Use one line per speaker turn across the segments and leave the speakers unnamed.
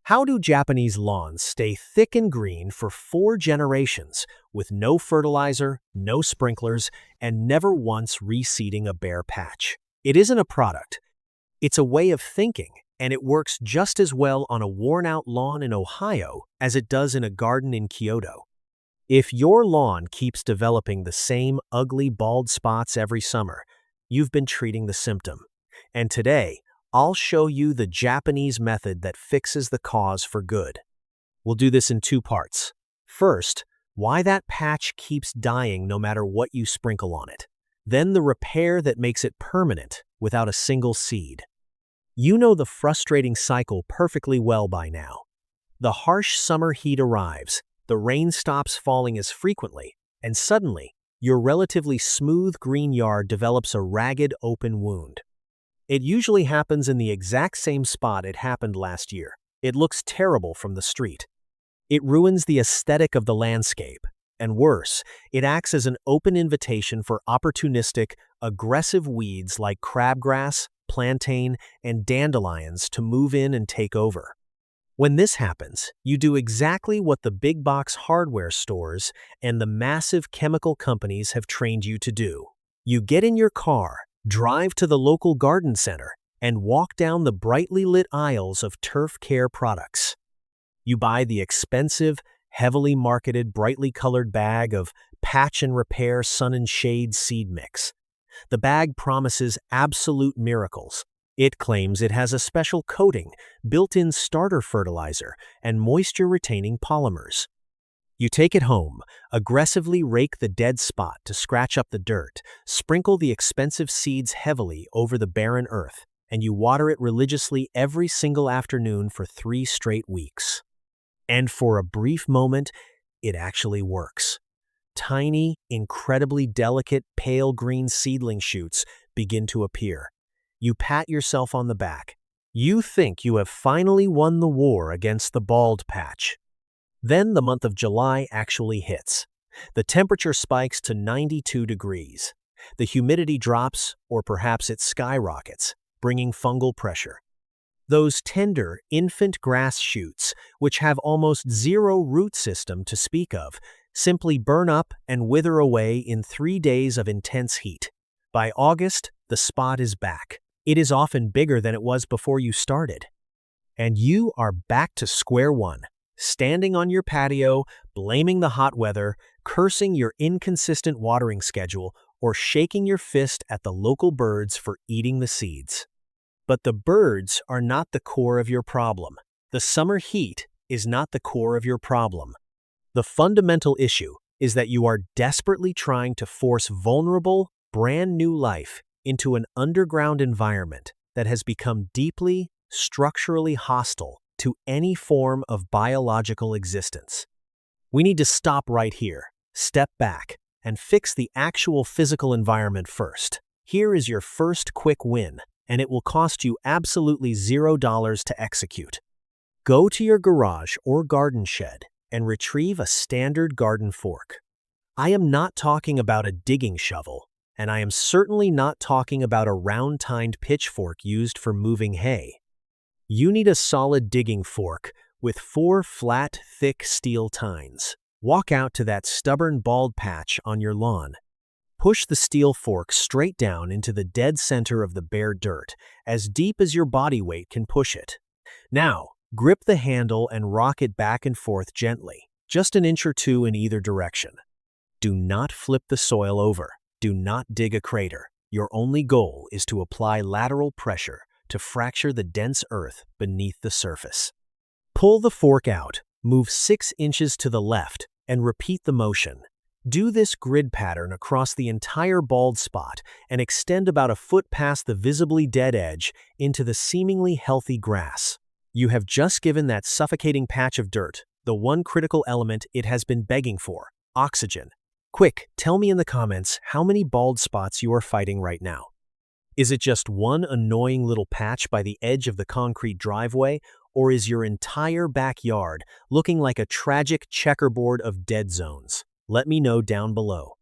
How do Japanese lawns stay thick and green for 4 generations with no fertilizer, no sprinklers, and never once reseeding a bare patch? It isn't a product, it's a way of thinking, and it works just as well on a worn-out lawn in Ohio as it does in a garden in Kyoto. If your lawn keeps developing the same ugly bald spots every summer, you've been treating the symptom. And today, I'll show you the Japanese method that fixes the cause for good. We'll do this in 2 parts. First, why that patch keeps dying no matter what you sprinkle on it. Then the repair that makes it permanent without a single seed. You know the frustrating cycle perfectly well by now. The harsh summer heat arrives, the rain stops falling as frequently, and suddenly, your relatively smooth green yard develops a ragged open wound. It usually happens in the exact same spot it happened last year. It looks terrible from the street. It ruins the aesthetic of the landscape. And worse, it acts as an open invitation for opportunistic, aggressive weeds like crabgrass, plantain, and dandelions to move in and take over. When this happens, you do exactly what the big box hardware stores and the massive chemical companies have trained you to do. You get in your car, drive to the local garden center, and walk down the brightly lit aisles of turf care products. You buy the expensive, heavily marketed, brightly colored bag of Patch and Repair Sun and Shade Seed Mix. The bag promises absolute miracles. It claims it has a special coating, built-in starter fertilizer, and moisture-retaining polymers. You take it home, aggressively rake the dead spot to scratch up the dirt, sprinkle the expensive seeds heavily over the barren earth, and you water it religiously every single afternoon for 3 straight weeks. And for a brief moment, it actually works. Tiny, incredibly delicate, pale green seedling shoots begin to appear. You pat yourself on the back. You think you have finally won the war against the bald patch. Then the month of July actually hits. The temperature spikes to 92 degrees. The humidity drops, or perhaps it skyrockets, bringing fungal pressure. Those tender, infant grass shoots, which have almost zero root system to speak of, simply burn up and wither away in 3 days of intense heat. By August, the spot is back. It is often bigger than it was before you started. And you are back to square one, standing on your patio, blaming the hot weather, cursing your inconsistent watering schedule, or shaking your fist at the local birds for eating the seeds. But the birds are not the core of your problem. The summer heat is not the core of your problem. The fundamental issue is that you are desperately trying to force vulnerable, brand new life into an underground environment that has become deeply, structurally hostile to any form of biological existence. We need to stop right here, step back, and fix the actual physical environment first. Here is your first quick win, and it will cost you absolutely $0 to execute. Go to your garage or garden shed and retrieve a standard garden fork. I am not talking about a digging shovel, and I am certainly not talking about a round-tined pitchfork used for moving hay. You need a solid digging fork with 4 flat, thick steel tines. Walk out to that stubborn bald patch on your lawn. Push the steel fork straight down into the dead center of the bare dirt, as deep as your body weight can push it. Now, grip the handle and rock it back and forth gently, just an inch or 2 in either direction. Do not flip the soil over. Do not dig a crater. Your only goal is to apply lateral pressure to fracture the dense earth beneath the surface. Pull the fork out, move 6 inches to the left, and repeat the motion. Do this grid pattern across the entire bald spot and extend about a foot past the visibly dead edge into the seemingly healthy grass. You have just given that suffocating patch of dirt the one critical element it has been begging for: oxygen. Quick, tell me in the comments how many bald spots you are fighting right now. Is it just one annoying little patch by the edge of the concrete driveway, or is your entire backyard looking like a tragic checkerboard of dead zones? Let me know down below.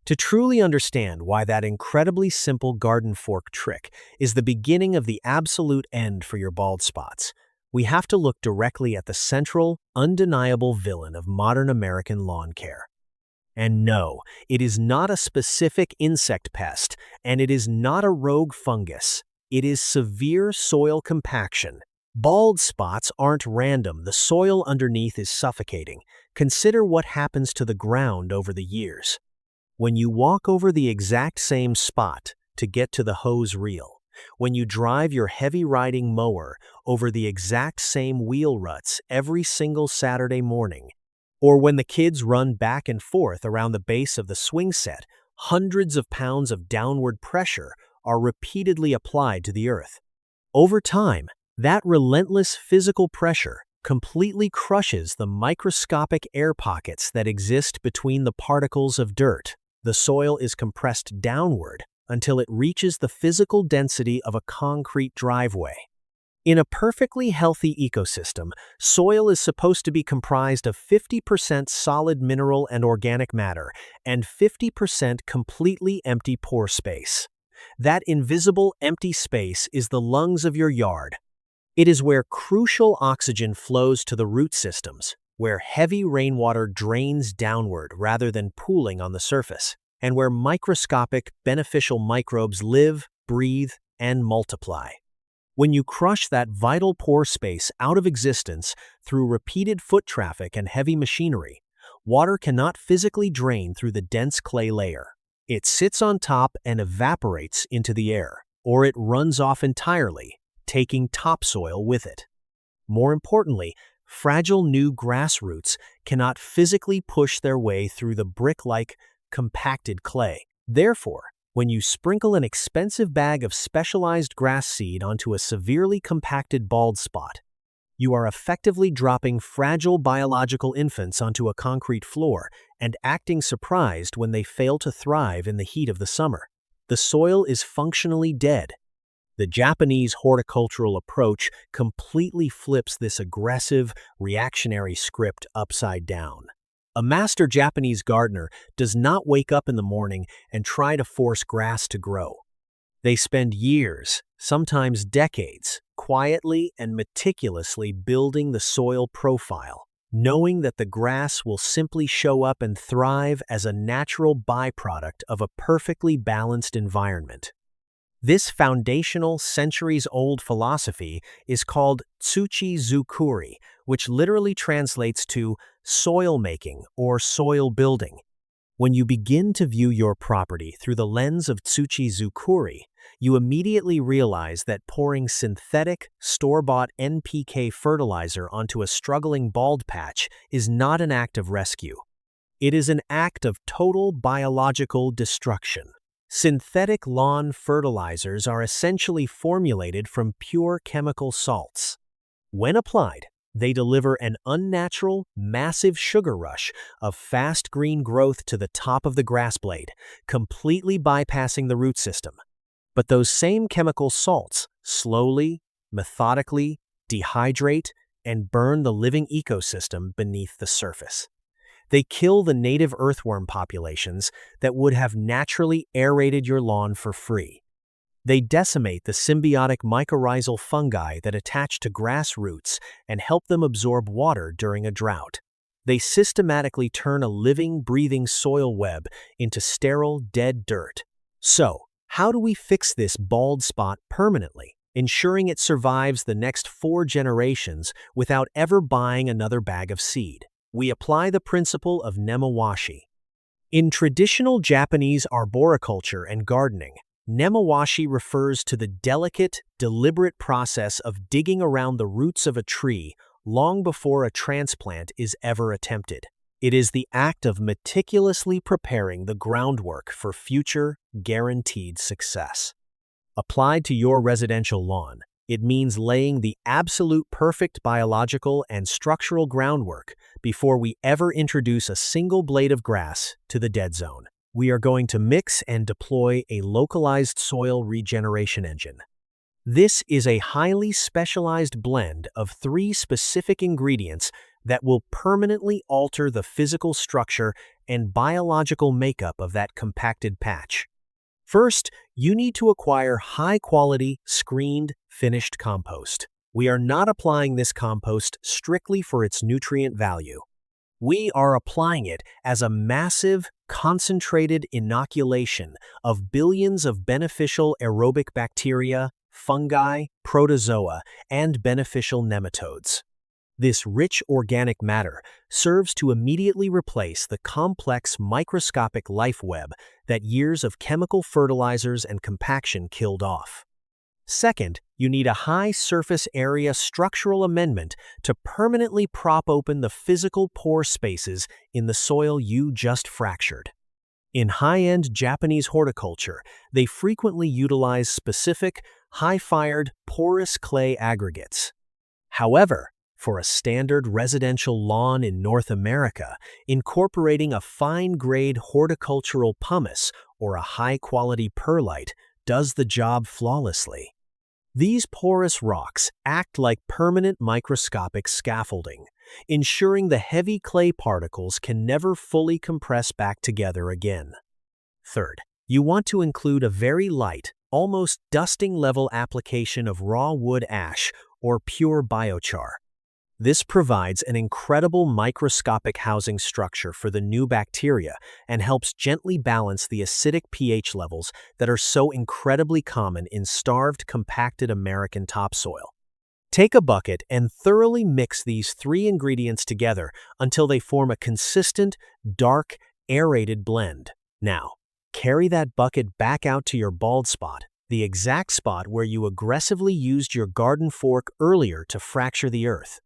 To truly understand why that incredibly simple garden fork trick is the beginning of the absolute end for your bald spots, we have to look directly at the central, undeniable villain of modern American lawn care. And no, it is not a specific insect pest, and it is not a rogue fungus. It is severe soil compaction. Bald spots aren't random, the soil underneath is suffocating. Consider what happens to the ground over the years. When you walk over the exact same spot to get to the hose reel, when you drive your heavy-riding mower over the exact same wheel ruts every single Saturday morning, or when the kids run back and forth around the base of the swing set, hundreds of pounds of downward pressure are repeatedly applied to the earth. Over time, that relentless physical pressure completely crushes the microscopic air pockets that exist between the particles of dirt. The soil is compressed downward until it reaches the physical density of a concrete driveway. In a perfectly healthy ecosystem, soil is supposed to be comprised of 50% solid mineral and organic matter and 50% completely empty pore space. That invisible empty space is the lungs of your yard. It is where crucial oxygen flows to the root systems, where heavy rainwater drains downward rather than pooling on the surface, and where microscopic, beneficial microbes live, breathe, and multiply. When you crush that vital pore space out of existence through repeated foot traffic and heavy machinery, water cannot physically drain through the dense clay layer. It sits on top and evaporates into the air, or it runs off entirely, taking topsoil with it. More importantly, fragile new grass roots cannot physically push their way through the brick-like, compacted clay. Therefore, when you sprinkle an expensive bag of specialized grass seed onto a severely compacted bald spot, you are effectively dropping fragile biological infants onto a concrete floor and acting surprised when they fail to thrive in the heat of the summer. The soil is functionally dead. The Japanese horticultural approach completely flips this aggressive, reactionary script upside down. A master Japanese gardener does not wake up in the morning and try to force grass to grow. They spend years, sometimes decades, quietly and meticulously building the soil profile, knowing that the grass will simply show up and thrive as a natural byproduct of a perfectly balanced environment. This foundational, centuries-old philosophy is called tsuchi-zukuri, which literally translates to soil making or soil building. When you begin to view your property through the lens of tsuchi-zukuri, you immediately realize that pouring synthetic, store-bought NPK fertilizer onto a struggling bald patch is not an act of rescue. It is an act of total biological destruction. Synthetic lawn fertilizers are essentially formulated from pure chemical salts. When applied, they deliver an unnatural, massive sugar rush of fast green growth to the top of the grass blade, completely bypassing the root system. But those same chemical salts slowly, methodically dehydrate and burn the living ecosystem beneath the surface. They kill the native earthworm populations that would have naturally aerated your lawn for free. They decimate the symbiotic mycorrhizal fungi that attach to grass roots and help them absorb water during a drought. They systematically turn a living, breathing soil web into sterile, dead dirt. So, how do we fix this bald spot permanently, ensuring it survives the next 4 generations without ever buying another bag of seed? We apply the principle of nemawashi. In traditional Japanese arboriculture and gardening, nemawashi refers to the delicate, deliberate process of digging around the roots of a tree long before a transplant is ever attempted. It is the act of meticulously preparing the groundwork for future, guaranteed success. Applied to your residential lawn, it means laying the absolute perfect biological and structural groundwork before we ever introduce a single blade of grass to the dead zone. We are going to mix and deploy a localized soil regeneration engine. This is a highly specialized blend of 3 specific ingredients that will permanently alter the physical structure and biological makeup of that compacted patch. First, you need to acquire high-quality, screened, finished compost. We are not applying this compost strictly for its nutrient value. We are applying it as a massive, concentrated inoculation of billions of beneficial aerobic bacteria, fungi, protozoa, and beneficial nematodes. This rich organic matter serves to immediately replace the complex microscopic life web that years of chemical fertilizers and compaction killed off. Second, you need a high surface area structural amendment to permanently prop open the physical pore spaces in the soil you just fractured. In high-end Japanese horticulture, they frequently utilize specific, high-fired, porous clay aggregates. However, for a standard residential lawn in North America, incorporating a fine-grade horticultural pumice or a high-quality perlite does the job flawlessly. These porous rocks act like permanent microscopic scaffolding, ensuring the heavy clay particles can never fully compress back together again. Third, you want to include a very light, almost dusting-level application of raw wood ash or pure biochar. This provides an incredible microscopic housing structure for the new bacteria and helps gently balance the acidic pH levels that are so incredibly common in starved, compacted American topsoil. Take a bucket and thoroughly mix these three ingredients together until they form a consistent, dark, aerated blend. Now, carry that bucket back out to your bald spot, the exact spot where you aggressively used your garden fork earlier to fracture the earth.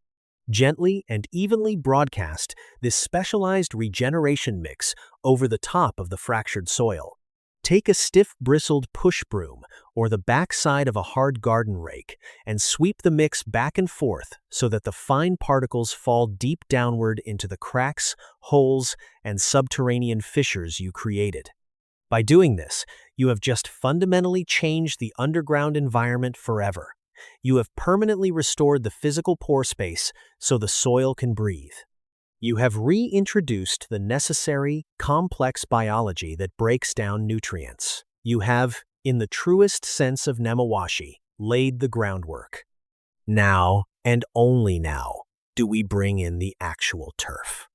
Gently and evenly broadcast this specialized regeneration mix over the top of the fractured soil. Take a stiff bristled push broom or the backside of a hard garden rake and sweep the mix back and forth so that the fine particles fall deep downward into the cracks, holes, and subterranean fissures you created. By doing this, you have just fundamentally changed the underground environment forever. You have permanently restored the physical pore space so the soil can breathe. You have reintroduced the necessary, complex biology that breaks down nutrients. You have, in the truest sense of nemawashi, laid the groundwork. Now, and only now, do we bring in the actual turf.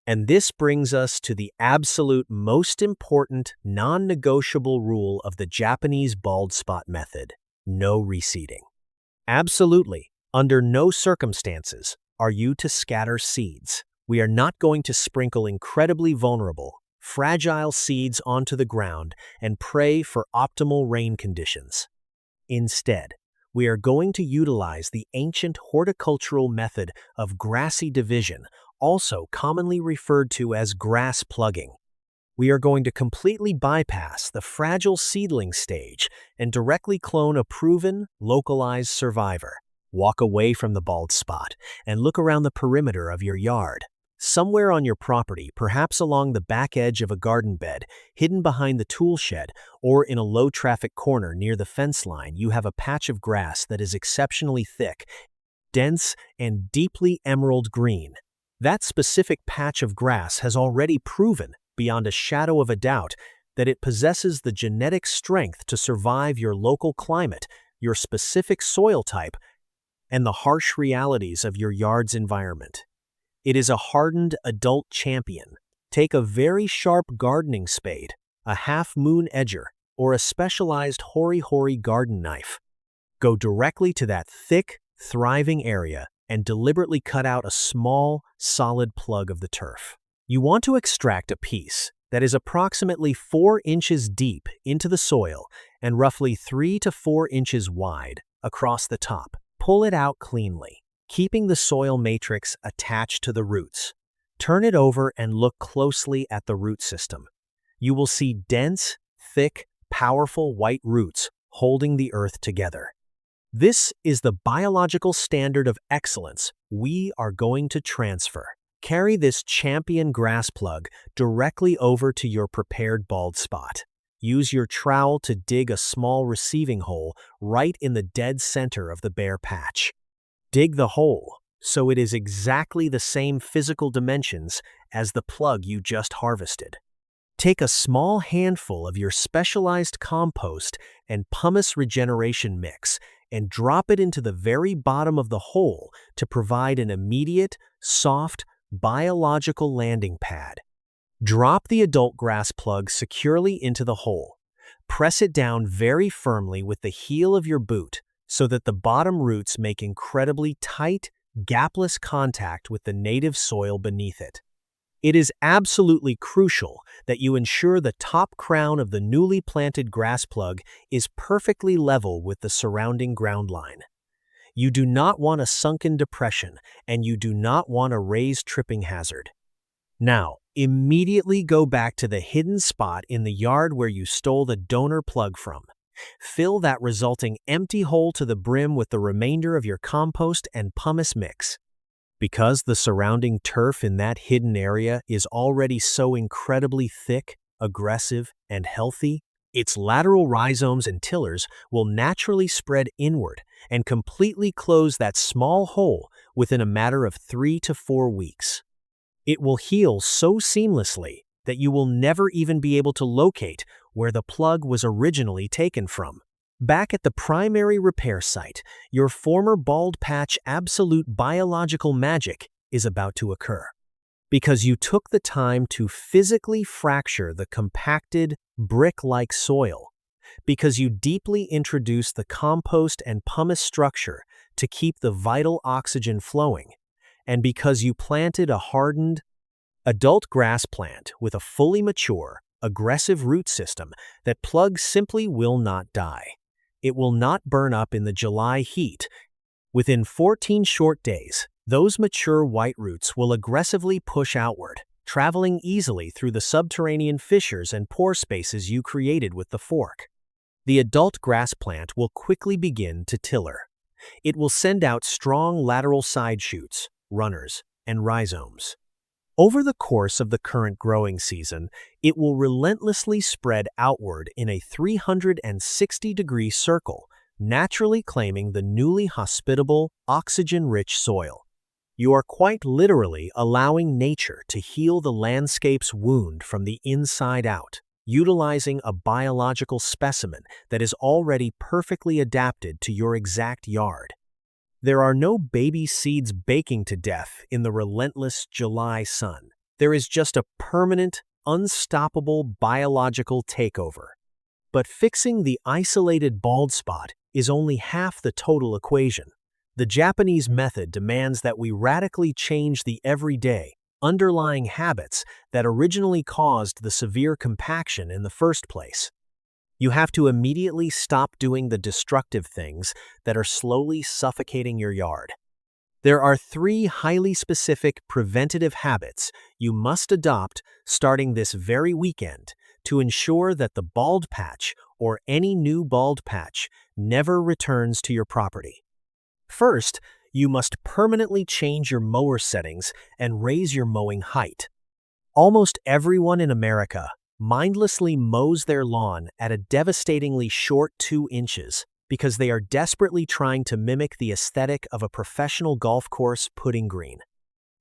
And this brings us to the absolute most important, non-negotiable rule of the Japanese bald spot method: no reseeding. Absolutely, under no circumstances are you to scatter seeds. We are not going to sprinkle incredibly vulnerable, fragile seeds onto the ground and pray for optimal rain conditions. Instead, we are going to utilize the ancient horticultural method of grassy division, also commonly referred to as grass plugging. We are going to completely bypass the fragile seedling stage and directly clone a proven, localized survivor. Walk away from the bald spot and look around the perimeter of your yard. Somewhere on your property, perhaps along the back edge of a garden bed, hidden behind the tool shed, or in a low-traffic corner near the fence line, you have a patch of grass that is exceptionally thick, dense, and deeply emerald green. That specific patch of grass has already proven, beyond a shadow of a doubt, that it possesses the genetic strength to survive your local climate, your specific soil type, and the harsh realities of your yard's environment. It is a hardened adult champion. Take a very sharp gardening spade, a half-moon edger, or a specialized hori-hori garden knife. Go directly to that thick, thriving area and deliberately cut out a small, solid plug of the turf. You want to extract a piece that is approximately 4 inches deep into the soil and roughly 3 to 4 inches wide across the top. Pull it out cleanly, keeping the soil matrix attached to the roots. Turn it over and look closely at the root system. You will see dense, thick, powerful white roots holding the earth together. This is the biological standard of excellence we are going to transfer. Carry this champion grass plug directly over to your prepared bald spot. Use your trowel to dig a small receiving hole right in the dead center of the bare patch. Dig the hole so it is exactly the same physical dimensions as the plug you just harvested. Take a small handful of your specialized compost and pumice regeneration mix and drop it into the very bottom of the hole to provide an immediate, soft, biological landing pad. Drop the adult grass plug securely into the hole. Press it down very firmly with the heel of your boot so that the bottom roots make incredibly tight, gapless contact with the native soil beneath it. It is absolutely crucial that you ensure the top crown of the newly planted grass plug is perfectly level with the surrounding ground line. You do not want a sunken depression, and you do not want a raised tripping hazard. Now, immediately go back to the hidden spot in the yard where you stole the donor plug from. Fill that resulting empty hole to the brim with the remainder of your compost and pumice mix. Because the surrounding turf in that hidden area is already so incredibly thick, aggressive, and healthy, its lateral rhizomes and tillers will naturally spread inward and completely close that small hole within a matter of 3 to 4 weeks. It will heal so seamlessly that you will never even be able to locate where the plug was originally taken from. Back at the primary repair site, your former bald patch absolute biological magic is about to occur. Because you took the time to physically fracture the compacted, brick-like soil. Because you deeply introduced the compost and pumice structure to keep the vital oxygen flowing. And because you planted a hardened, adult grass plant with a fully mature, aggressive root system that plug simply will not die. It will not burn up in the July heat. Within 14 short days, those mature white roots will aggressively push outward, traveling easily through the subterranean fissures and pore spaces you created with the fork. The adult grass plant will quickly begin to tiller. It will send out strong lateral side shoots, runners, and rhizomes. Over the course of the current growing season, it will relentlessly spread outward in a 360-degree circle, naturally claiming the newly hospitable, oxygen-rich soil. You are quite literally allowing nature to heal the landscape's wound from the inside out, utilizing a biological specimen that is already perfectly adapted to your exact yard. There are no baby seeds baking to death in the relentless July sun. There is just a permanent, unstoppable biological takeover. But fixing the isolated bald spot is only half the total equation. The Japanese method demands that we radically change the everyday, underlying habits that originally caused the severe compaction in the first place. You have to immediately stop doing the destructive things that are slowly suffocating your yard. There are 3 highly specific preventative habits you must adopt starting this very weekend to ensure that the bald patch or any new bald patch never returns to your property. First, you must permanently change your mower settings and raise your mowing height. Almost everyone in America mindlessly mows their lawn at a devastatingly short 2 inches because they are desperately trying to mimic the aesthetic of a professional golf course putting green.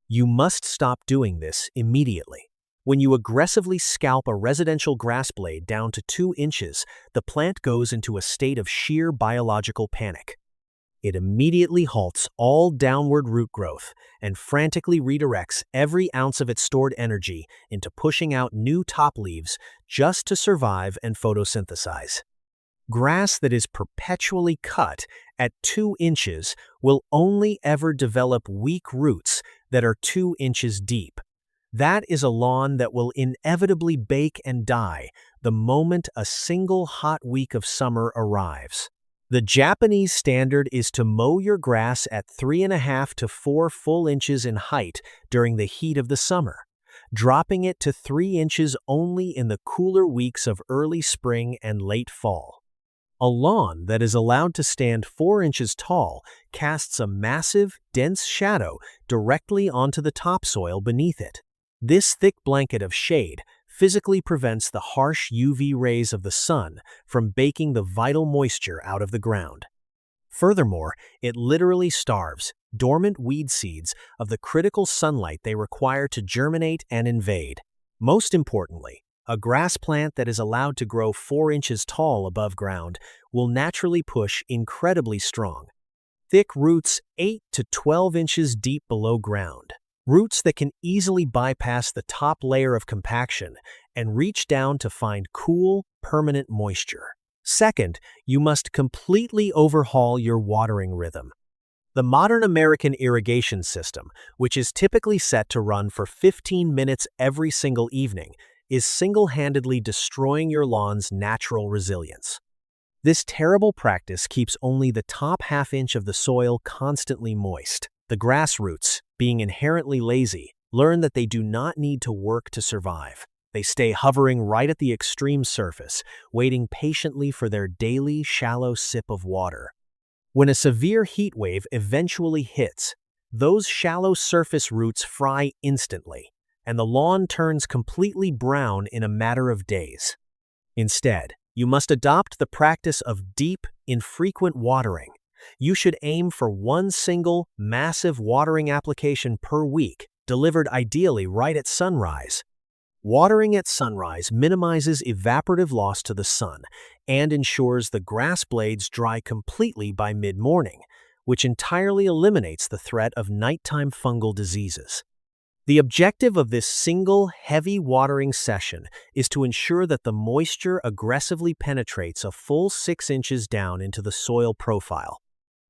You must stop doing this immediately. When you aggressively scalp a residential grass blade down to 2 inches, the plant goes into a state of sheer biological panic. It immediately halts all downward root growth and frantically redirects every ounce of its stored energy into pushing out new top leaves just to survive and photosynthesize. Grass that is perpetually cut at 2 inches will only ever develop weak roots that are 2 inches deep. That is a lawn that will inevitably bake and die the moment a single hot week of summer arrives. The Japanese standard is to mow your grass at 3.5 to 4 full inches in height during the heat of the summer, dropping it to 3 inches only in the cooler weeks of early spring and late fall. A lawn that is allowed to stand 4 inches tall casts a massive, dense shadow directly onto the topsoil beneath it. This thick blanket of shade physically prevents the harsh UV rays of the sun from baking the vital moisture out of the ground. Furthermore, it literally starves dormant weed seeds of the critical sunlight they require to germinate and invade. Most importantly, A grass plant that is allowed to grow 4 inches tall above ground will naturally push incredibly strong. Thick roots 8 to 12 inches deep below ground. Roots that can easily bypass the top layer of compaction and reach down to find cool, permanent moisture. Second, you must completely overhaul your watering rhythm. The modern American irrigation system, which is typically set to run for 15 minutes every single evening, is single-handedly destroying your lawn's natural resilience. This terrible practice keeps only the top half-inch of the soil constantly moist. The grass roots, being inherently lazy, learn that they do not need to work to survive. They stay hovering right at the extreme surface, waiting patiently for their daily, shallow sip of water. When a severe heat wave eventually hits, those shallow surface roots fry instantly, and the lawn turns completely brown in a matter of days. Instead, you must adopt the practice of deep, infrequent watering. You should aim for one single, massive watering application per week, delivered ideally right at sunrise. Watering at sunrise minimizes evaporative loss to the sun and ensures the grass blades dry completely by mid-morning, which entirely eliminates the threat of nighttime fungal diseases. The objective of this single, heavy watering session is to ensure that the moisture aggressively penetrates a full 6 inches down into the soil profile.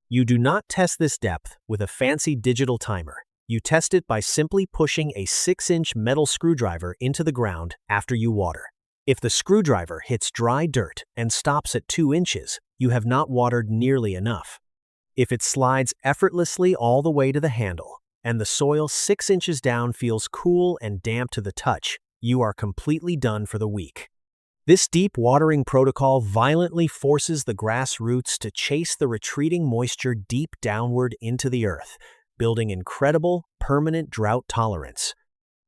You do not test this depth with a fancy digital timer. You test it by simply pushing a 6-inch metal screwdriver into the ground after you water. If the screwdriver hits dry dirt and stops at 2 inches, you have not watered nearly enough. If it slides effortlessly all the way to the handle, and the soil 6 inches down feels cool and damp to the touch, you are completely done for the week. This deep watering protocol violently forces the grass roots to chase the retreating moisture deep downward into the earth, building incredible, permanent drought tolerance.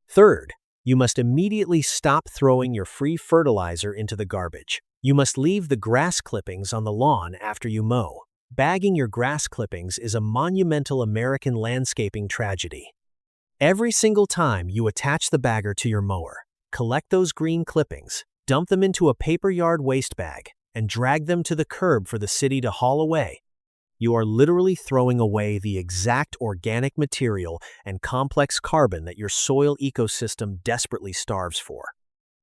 Third, you must immediately stop throwing your free fertilizer into the garbage. You must leave the grass clippings on the lawn after you mow. Bagging your grass clippings is a monumental American landscaping tragedy. Every single time you attach the bagger to your mower, collect those green clippings, dump them into a paper yard waste bag, and drag them to the curb for the city to haul away. You are literally throwing away the exact organic material and complex carbon that your soil ecosystem desperately starves for.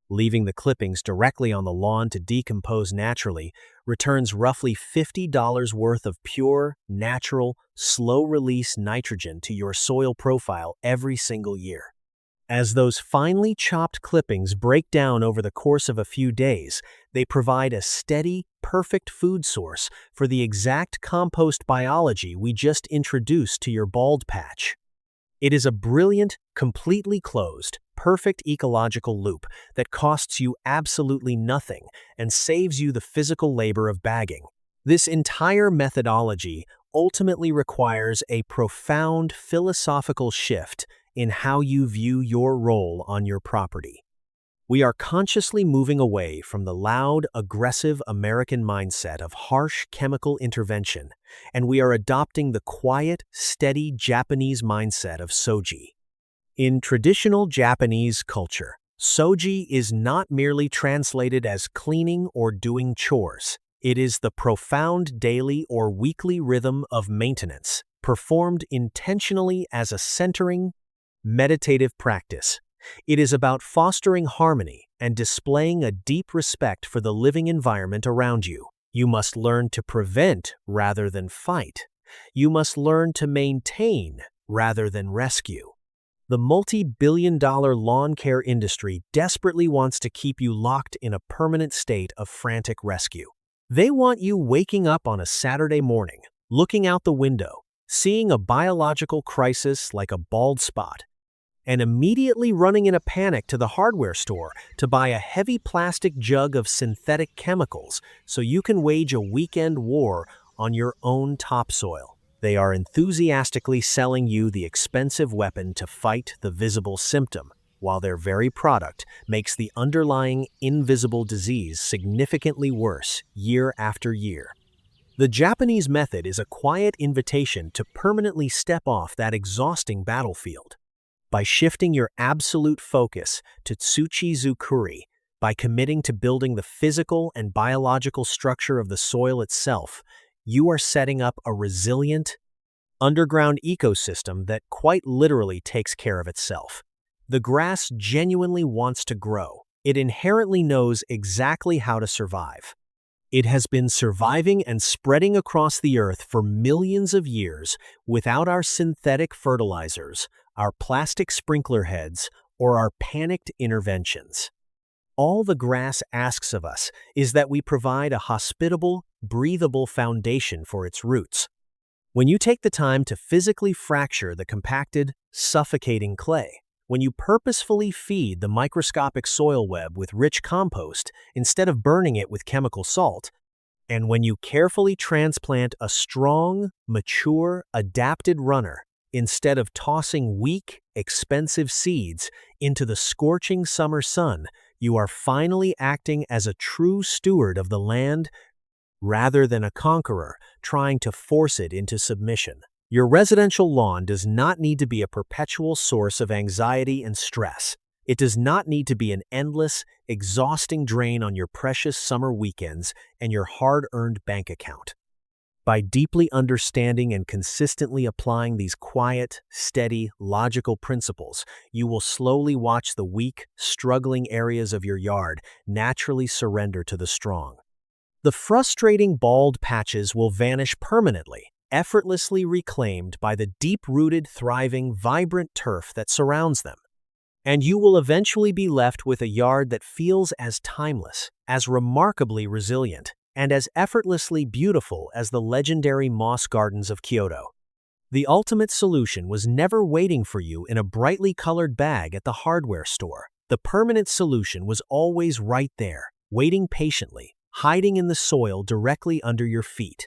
Leaving the clippings directly on the lawn to decompose naturally returns roughly $50 worth of pure, natural, slow-release nitrogen to your soil profile every single year. As those finely chopped clippings break down over the course of a few days, they provide a steady, perfect food source for the exact compost biology we just introduced to your bald patch. It is a brilliant, completely closed, perfect ecological loop that costs you absolutely nothing and saves you the physical labor of bagging. This entire methodology ultimately requires a profound philosophical shift in how you view your role on your property. We are consciously moving away from the loud, aggressive American mindset of harsh chemical intervention, and we are adopting the quiet, steady Japanese mindset of soji. In traditional Japanese culture, soji is not merely translated as cleaning or doing chores. It is the profound daily or weekly rhythm of maintenance, performed intentionally as a centering, meditative practice. It is about fostering harmony and displaying a deep respect for the living environment around you. You must learn to prevent rather than fight. You must learn to maintain rather than rescue. The multi-billion-dollar lawn care industry desperately wants to keep you locked in a permanent state of frantic rescue. They want you waking up on a Saturday morning, looking out the window, seeing a biological crisis like a bald spot, and immediately running in a panic to the hardware store to buy a heavy plastic jug of synthetic chemicals so you can wage a weekend war on your own topsoil. They are enthusiastically selling you the expensive weapon to fight the visible symptom, while their very product makes the underlying invisible disease significantly worse year after year. The Japanese method is a quiet invitation to permanently step off that exhausting battlefield. By shifting your absolute focus to tsuchi-zukuri, By committing to building the physical and biological structure of the soil itself, you are setting up a resilient, underground ecosystem that quite literally takes care of itself. The grass genuinely wants to grow. It inherently knows exactly how to survive. It has been surviving and spreading across the earth for millions of years without our synthetic fertilizers, our plastic sprinkler heads, or our panicked interventions. All the grass asks of us is that we provide a hospitable, breathable foundation for its roots. When you take the time to physically fracture the compacted, suffocating clay, when you purposefully feed the microscopic soil web with rich compost instead of burning it with chemical salt, and when you carefully transplant a strong, mature, adapted runner instead of tossing weak, expensive seeds into the scorching summer sun, you are finally acting as a true steward of the land rather than a conqueror trying to force it into submission. Your residential lawn does not need to be a perpetual source of anxiety and stress. It does not need to be an endless, exhausting drain on your precious summer weekends and your hard-earned bank account. By deeply understanding and consistently applying these quiet, steady, logical principles, you will slowly watch the weak, struggling areas of your yard naturally surrender to the strong. The frustrating bald patches will vanish permanently, effortlessly reclaimed by the deep-rooted, thriving, vibrant turf that surrounds them. And you will eventually be left with a yard that feels as timeless, as remarkably resilient, and as effortlessly beautiful as the legendary moss gardens of Kyoto. The ultimate solution was never waiting for you in a brightly colored bag at the hardware store. The permanent solution was always right there, waiting patiently, hiding in the soil directly under your feet.